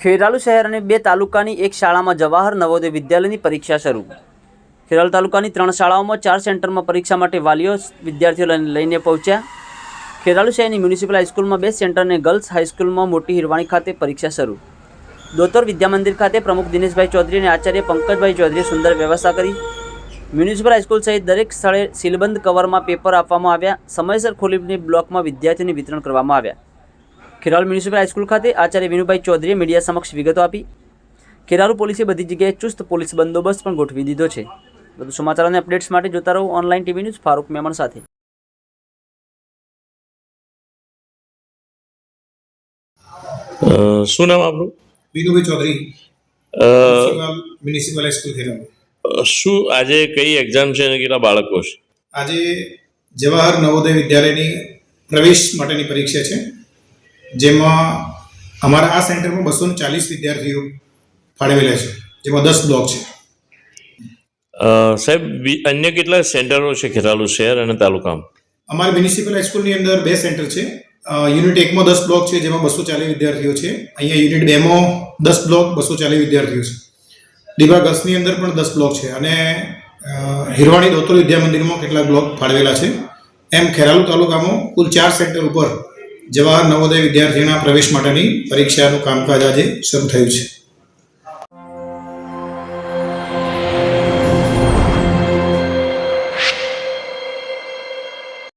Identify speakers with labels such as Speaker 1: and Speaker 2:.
Speaker 1: ખેરાલુ શહેર અને 2 તાલુકાની એક શાળામાં જવાહર નવોદય વિદ્યાલયની પરીક્ષા શરૂ। ખેરાલુ તાલુકાની 3 શાળાઓમાં 4 સેન્ટરમાં પરીક્ષા માટે વાલીઓ વિદ્યાર્થીઓ લઈને પહોંચ્યા। ખેરાલુ શહેરની મ્યુનિસિપલ હાઈસ્કૂલમાં 2 સેન્ટર અને ગર્લ્સ હાઈસ્કૂલમાં મોટી હિરવાણી ખાતે પરીક્ષા શરૂ। દોતર વિદ્યામંદિર ખાતે પ્રમુખ દિનેશભાઈ ચૌધરી અને આચાર્ય પંકજભાઈ ચૌધરીએ સુંદર વ્યવસ્થા કરી। મ્યુનિસિપલ હાઈસ્કૂલ સહિત દરેક સ્થળે સીલબંધ કવરમાં પેપર આપવામાં આવ્યા। સમયસર ખોલીને બ્લોકમાં વિદ્યાર્થીઓને વિતરણ કરવામાં આવ્યા। ખેરાલુ મ્યુનિસિપલ હાઈસ્કૂલ ખાતે આચાર્ય વિનુભાઈ ચૌધરીએ મીડિયા સમક્ષ વિગતો આપી। ખેરાલુ પોલીસે બધી જગ્યાએ ચુસ્ત પોલીસ બંદોબસ્ત પણ ગોઠવી દીધો છે। વધુ સમાચાર અને અપડેટ્સ માટે જોતા રહો online TV news Farooq Memon સાથે।
Speaker 2: શું નામ આપણું?
Speaker 3: Vinubhai Chaudhary, municipal high school Kheralu.
Speaker 2: શું આજે કઈ એક્ઝામ છે અને કેટલા બાળકો છે?
Speaker 3: આજે જવાહર નવોદય વિદ્યાલયની પ્રવેશ માટેની પરીક્ષા છે, જેમાં અમારા આ સેન્ટરમાં 240 વિદ્યાર્થીઓ ફાળવેલા છે, જેમાં 10 બ્લોક છે।
Speaker 2: સાહેબ, અન્ય કેટલા સેન્ટરો છે ખેરાલુ શહેર અને તાલુકામાં?
Speaker 3: અમારી મ્યુનિસિપલ હાઈસ્કૂલની અંદર 2 સેન્ટર છે। યુનિટ 1માં 10 બ્લોક છે, જેમાં 240 વિદ્યાર્થીઓ છે। અહીંયા યુનિટ 2માં 10 બ્લોક 240 વિદ્યાર્થીઓ છે। ડીબા ગર્લ્સની અંદર પણ 10 બ્લોક છે અને હિરવાણી દોતર વિદ્યામંદિરમાં કેટલાક બ્લોક ફાળવેલા છે। એમ ખેરાલુ તાલુકામાં કુલ 4 સેન્ટર ઉપર જવાહર નવોદય વિદ્યાર્થીઓના પ્રવેશ માટેની પરીક્ષાનું કામકાજ આજે શરૂ થયું છે।